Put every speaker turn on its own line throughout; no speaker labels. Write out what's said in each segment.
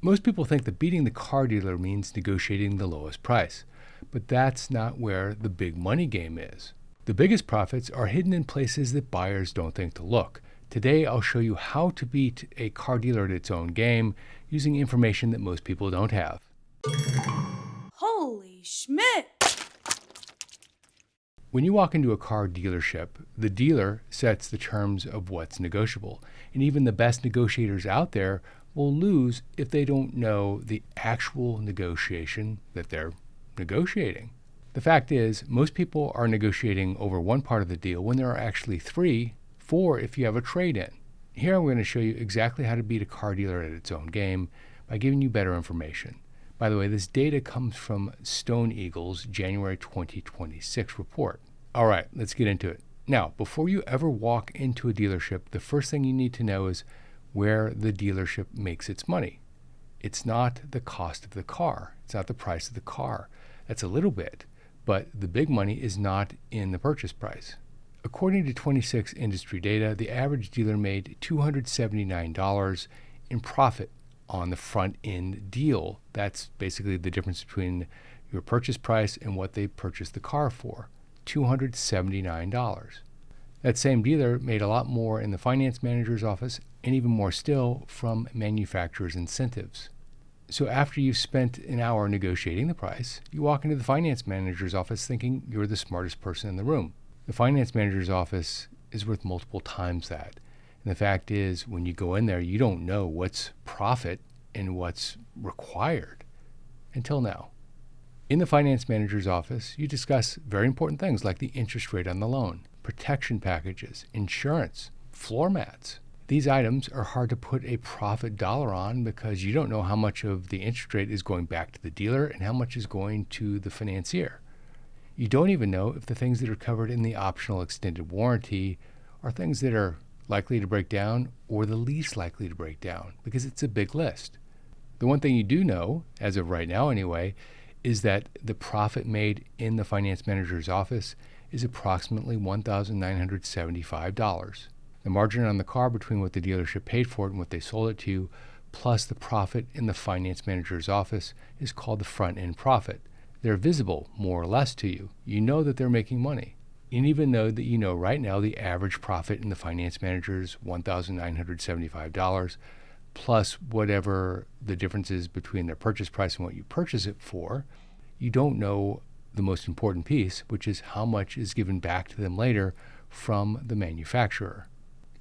Most people think that beating the car dealer means negotiating the lowest price, but that's not where the big money game is. The biggest profits are hidden in places that buyers don't think to look. Today, I'll show you how to beat a car dealer at its own game using information that most people don't have.
Holy Schmidt!
When you walk into a car dealership, the dealer sets the terms of what's negotiable, and even the best negotiators out there will lose if they don't know the actual negotiation that they're negotiating. The fact is, most people are negotiating over one part of the deal when there are actually four if you have a trade-in. Here I'm going to show you exactly how to beat a car dealer at its own game by giving you better information. By the way, this data comes from Stone Eagle's January 2026 report. All right, let's get into it. Now, before you ever walk into a dealership, the first thing you need to know is where the dealership makes its money. It's not the cost of the car. It's not the price of the car. That's a little bit, but the big money is not in the purchase price. According to 26 industry data, the average dealer made $279 in profit on the front end deal. That's basically the difference between your purchase price and what they purchased the car for, $279. That same dealer made a lot more in the finance manager's office and even more still from manufacturer's incentives. So after you've spent an hour negotiating the price, you walk into the finance manager's office thinking you're the smartest person in the room. The finance manager's office is worth multiple times that. And the fact is, when you go in there, you don't know what's profit and what's required until now. In the finance manager's office, you discuss very important things like the interest rate on the loan, protection packages, insurance, floor mats. These items are hard to put a profit dollar on because you don't know how much of the interest rate is going back to the dealer and how much is going to the financier. You don't even know if the things that are covered in the optional extended warranty are things that are likely to break down or the least likely to break down because it's a big list. The one thing you do know, as of right now anyway, is that the profit made in the finance manager's office is approximately $1,975. The margin on the car between what the dealership paid for it and what they sold it to, plus the profit in the finance manager's office, is called the front end profit. They're visible, more or less, to you. You know that they're making money. And even though that you know right now the average profit in the finance manager's $1,975, plus whatever the difference is between their purchase price and what you purchase it for, you don't know the most important piece, which is how much is given back to them later from the manufacturer.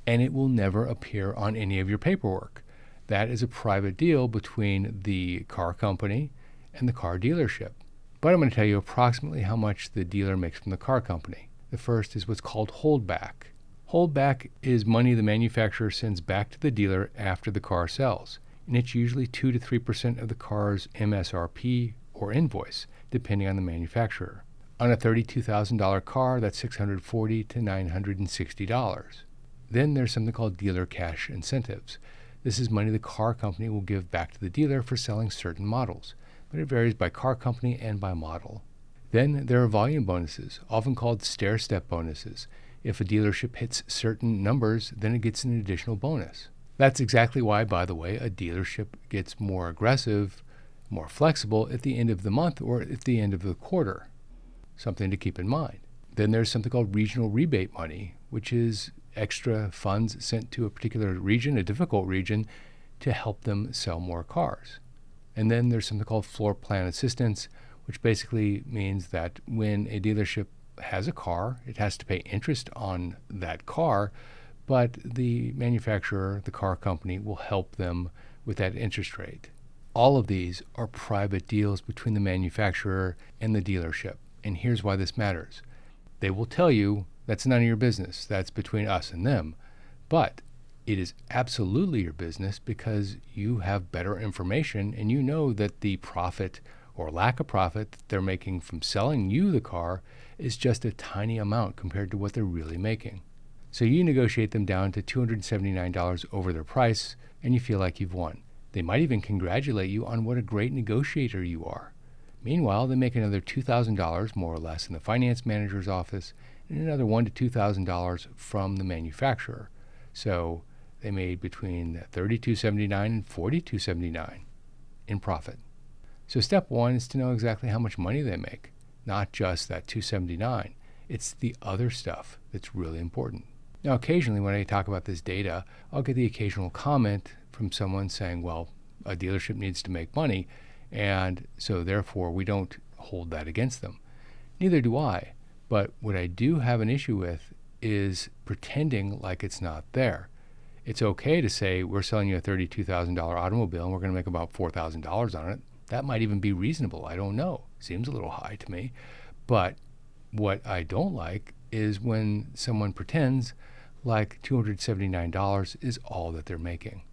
And it will never appear on any of your paperwork. That is a private deal between the car company and the car dealership. But I'm going to tell you approximately how much the dealer makes from the car company. The first is what's called holdback. Holdback is money the manufacturer sends back to the dealer after the car sells, and it's usually 2 to 3% of the car's MSRP or invoice, depending on the manufacturer. On a $32,000 car, that's $640 to $960. Then there's something called dealer cash incentives. This is money the car company will give back to the dealer for selling certain models, but it varies by car company and by model. Then there are volume bonuses, often called stair-step bonuses. If a dealership hits certain numbers, then it gets an additional bonus. That's exactly why, by the way, a dealership gets more aggressive, more flexible at the end of the month or at the end of the quarter. Something to keep in mind. Then there's something called regional rebate money, which is extra funds sent to a particular region, a difficult region, to help them sell more cars. And then there's something called floor plan assistance, which basically means that when a dealership has a car, it has to pay interest on that car, but the manufacturer, the car company, will help them with that interest rate. All of these are private deals between the manufacturer and the dealership. And here's why this matters. They will tell you that's none of your business. That's between us and them. But it is absolutely your business because you have better information and you know that the profit or lack of profit that they're making from selling you the car is just a tiny amount compared to what they're really making. So you negotiate them down to $279 over their price and you feel like you've won. They might even congratulate you on what a great negotiator you are. Meanwhile, they make another $2,000 more or less in the finance manager's office and another $1,000 to $2,000 from the manufacturer. So they made between $32.79 and $42.79. in profit. So step one is to know exactly how much money they make, not just that $279. It's the other stuff that's really important. Now, occasionally when I talk about this data, I'll get the occasional comment from someone saying, well, a dealership needs to make money, and so therefore we don't hold that against them. Neither do I. But what I do have an issue with is pretending like it's not there. It's okay to say we're selling you a $32,000 automobile and we're going to make about $4,000 on it. That might even be reasonable. I don't know. Seems a little high to me. But what I don't like is when someone pretends like $279 is all that they're making.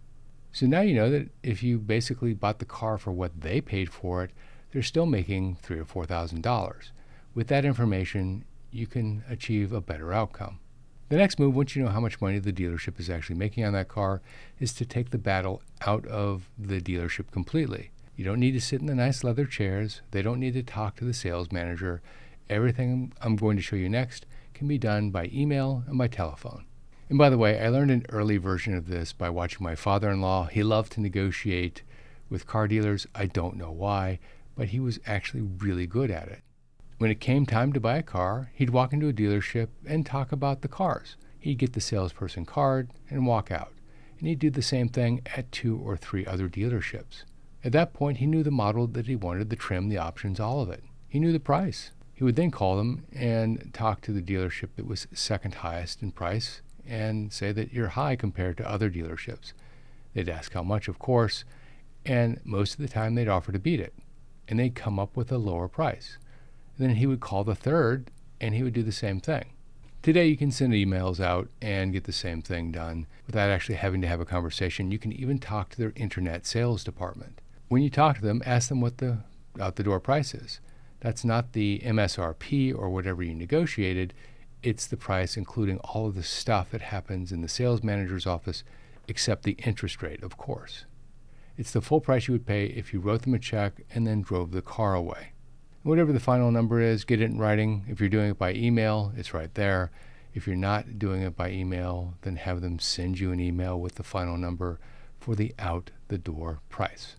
So now you know that if you basically bought the car for what they paid for it, they're still making $3,000 or $4,000. With that information, you can achieve a better outcome. The next move, once you know how much money the dealership is actually making on that car, is to take the battle out of the dealership completely. You don't need to sit in the nice leather chairs. They don't need to talk to the sales manager. Everything I'm going to show you next can be done by email and by telephone. And by the way, I learned an early version of this by watching my father-in-law. He loved to negotiate with car dealers. I don't know why, but he was actually really good at it. When it came time to buy a car, he'd walk into a dealership and talk about the cars. He'd get the salesperson card and walk out. And he'd do the same thing at 2 or 3 other dealerships. At that point, he knew the model that he wanted, the trim, the options, all of it. He knew the price. He would then call them and talk to the dealership that was second highest in price and say that you're high compared to other dealerships. They'd ask how much, of course, and most of the time they'd offer to beat it. And they'd come up with a lower price. Then he would call the third, and he would do the same thing. Today, you can send emails out and get the same thing done without actually having to have a conversation. You can even talk to their internet sales department. When you talk to them, ask them what the out-the-door price is. That's not the MSRP or whatever you negotiated. It's the price including all of the stuff that happens in the sales manager's office, except the interest rate, of course. It's the full price you would pay if you wrote them a check and then drove the car away. Whatever the final number is, get it in writing. If you're doing it by email, it's right there. If you're not doing it by email, then have them send you an email with the final number for the out-the-door price.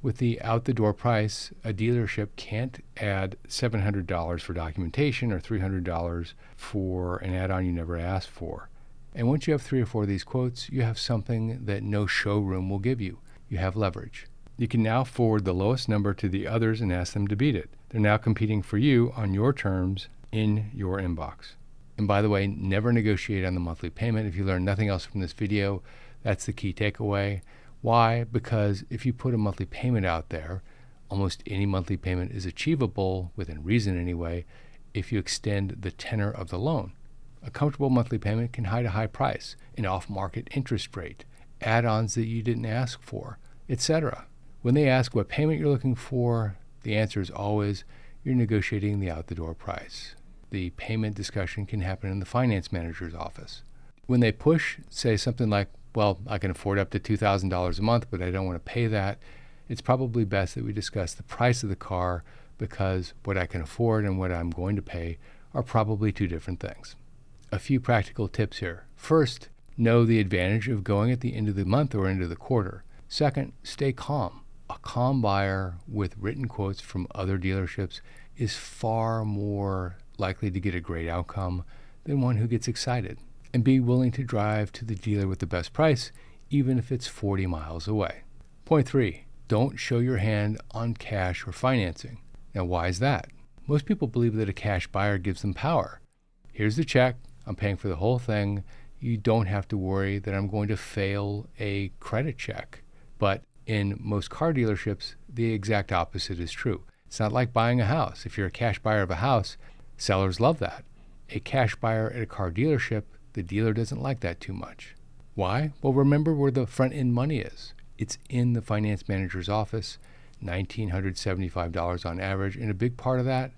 With the out-the-door price, a dealership can't add $700 for documentation or $300 for an add-on you never asked for. And once you have 3 or 4 of these quotes, you have something that no showroom will give you. You have leverage. You can now forward the lowest number to the others and ask them to beat it. They're now competing for you on your terms in your inbox. And by the way, never negotiate on the monthly payment. If you learn nothing else from this video, that's the key takeaway. Why? Because if you put a monthly payment out there, almost any monthly payment is achievable, within reason anyway, if you extend the tenor of the loan. A comfortable monthly payment can hide a high price, an off-market interest rate, add-ons that you didn't ask for, etc. When they ask what payment you're looking for, the answer is always you're negotiating the out-the-door price. The payment discussion can happen in the finance manager's office. When they push, say something like, well, I can afford up to $2,000 a month, but I don't want to pay that, it's probably best that we discuss the price of the car, because what I can afford and what I'm going to pay are probably 2 different things. A few practical tips here. First, know the advantage of going at the end of the month or end of the quarter. Second, stay calm. A calm buyer with written quotes from other dealerships is far more likely to get a great outcome than one who gets excited. And be willing to drive to the dealer with the best price, even if it's 40 miles away. Point 3, don't show your hand on cash or financing. Now, why is that? Most people believe that a cash buyer gives them power. Here's the check. I'm paying for the whole thing. You don't have to worry that I'm going to fail a credit check. But in most car dealerships, the exact opposite is true. It's not like buying a house. If you're a cash buyer of a house, sellers love that. A cash buyer at a car dealership, the dealer doesn't like that too much. Why? Well, remember where the front end money is. It's in the finance manager's office, $1,975 on average, and a big part of that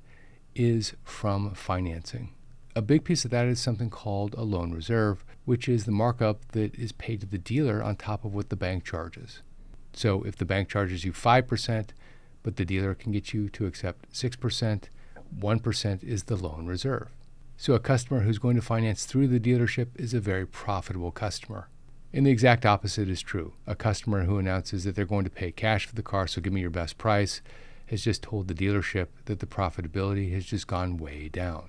is from financing. A big piece of that is something called a loan reserve, which is the markup that is paid to the dealer on top of what the bank charges. So if the bank charges you 5%, but the dealer can get you to accept 6%, 1% is the loan reserve. So a customer who's going to finance through the dealership is a very profitable customer. And the exact opposite is true. A customer who announces that they're going to pay cash for the car, so give me your best price, has just told the dealership that the profitability has just gone way down.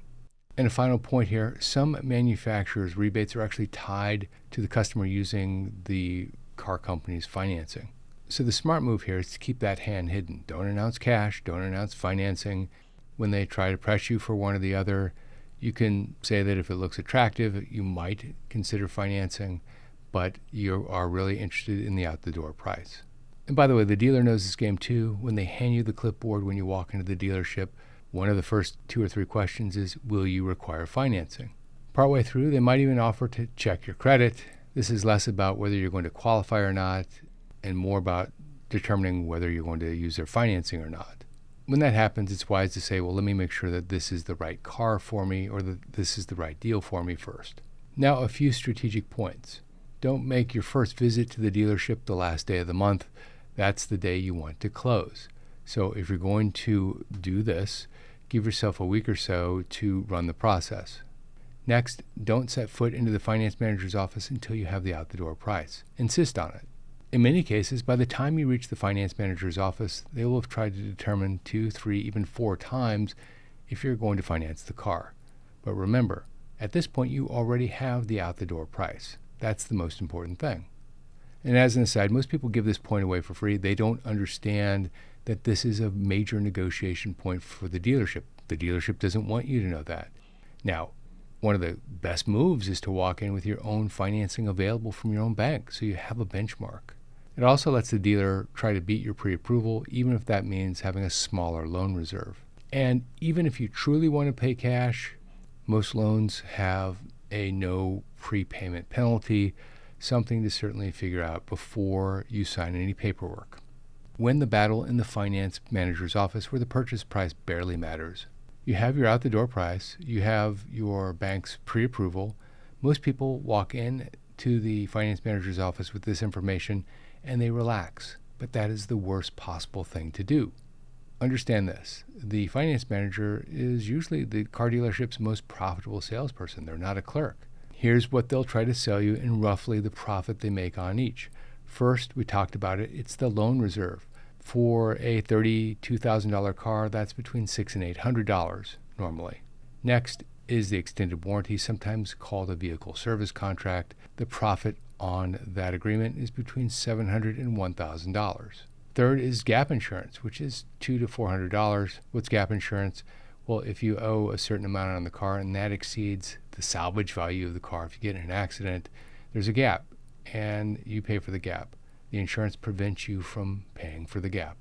And a final point here, some manufacturers' rebates are actually tied to the customer using the car company's financing. So the smart move here is to keep that hand hidden. Don't announce cash, don't announce financing. When they try to press you for one or the other, you can say that if it looks attractive, you might consider financing, but you are really interested in the out-the-door price. And by the way, the dealer knows this game too. When they hand you the clipboard when you walk into the dealership, one of the first 2 or 3 questions is, will you require financing? Partway through, they might even offer to check your credit. This is less about whether you're going to qualify or not, and more about determining whether you're going to use their financing or not. When that happens, it's wise to say, well, let me make sure that this is the right car for me, or that this is the right deal for me first. Now, a few strategic points. Don't make your first visit to the dealership the last day of the month. That's the day you want to close. So if you're going to do this, give yourself a week or so to run the process. Next, don't set foot into the finance manager's office until you have the out-the-door price. Insist on it. In many cases, by the time you reach the finance manager's office, they will have tried to determine 2, 3, even 4 times if you're going to finance the car. But remember, at this point, you already have the out-the-door price. That's the most important thing. And as an aside, most people give this point away for free. They don't understand that this is a major negotiation point for the dealership. The dealership doesn't want you to know that. Now, one of the best moves is to walk in with your own financing available from your own bank, so you have a benchmark. It also lets the dealer try to beat your pre-approval, even if that means having a smaller loan reserve. And even if you truly want to pay cash, most loans have a no prepayment penalty, something to certainly figure out before you sign any paperwork. Win the battle in the finance manager's office where the purchase price barely matters. You have your out-the-door price, you have your bank's pre-approval. Most people walk in to the finance manager's office with this information and they relax, but that is the worst possible thing to do. Understand this. The finance manager is usually the car dealership's most profitable salesperson. They're not a clerk. Here's what they'll try to sell you and roughly the profit they make on each. First, we talked about it, it's the loan reserve. For a $32,000 car, that's between $600 and $800 normally. Next is the extended warranty, sometimes called a vehicle service contract. The profit on that agreement is between $700 and $1,000. Third is gap insurance, which is $200 to $400. What's gap insurance? Well, if you owe a certain amount on the car and that exceeds the salvage value of the car, if you get in an accident, there's a gap and you pay for the gap. The insurance prevents you from paying for the gap.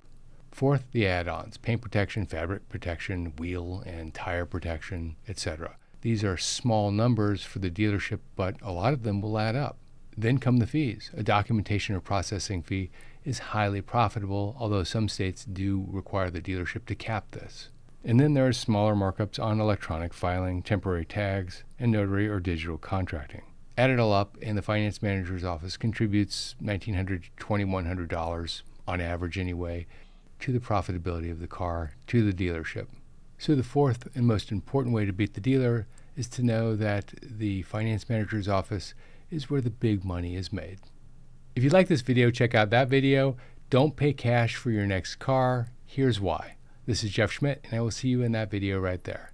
Fourth, the add-ons, paint protection, fabric protection, wheel and tire protection, etc. These are small numbers for the dealership, but a lot of them will add up. Then come the fees. A documentation or processing fee is highly profitable, although some states do require the dealership to cap this. And then there are smaller markups on electronic filing, temporary tags, and notary or digital contracting. Add it all up, and the finance manager's office contributes $1,900 to $2,100, on average anyway, to the profitability of the car, to the dealership. So the fourth and most important way to beat the dealer is to know that the finance manager's office is where the big money is made. If you like this video, check out that video. Don't pay cash for your next car. Here's why. This is Jeff Schmidt, and I will see you in that video right there.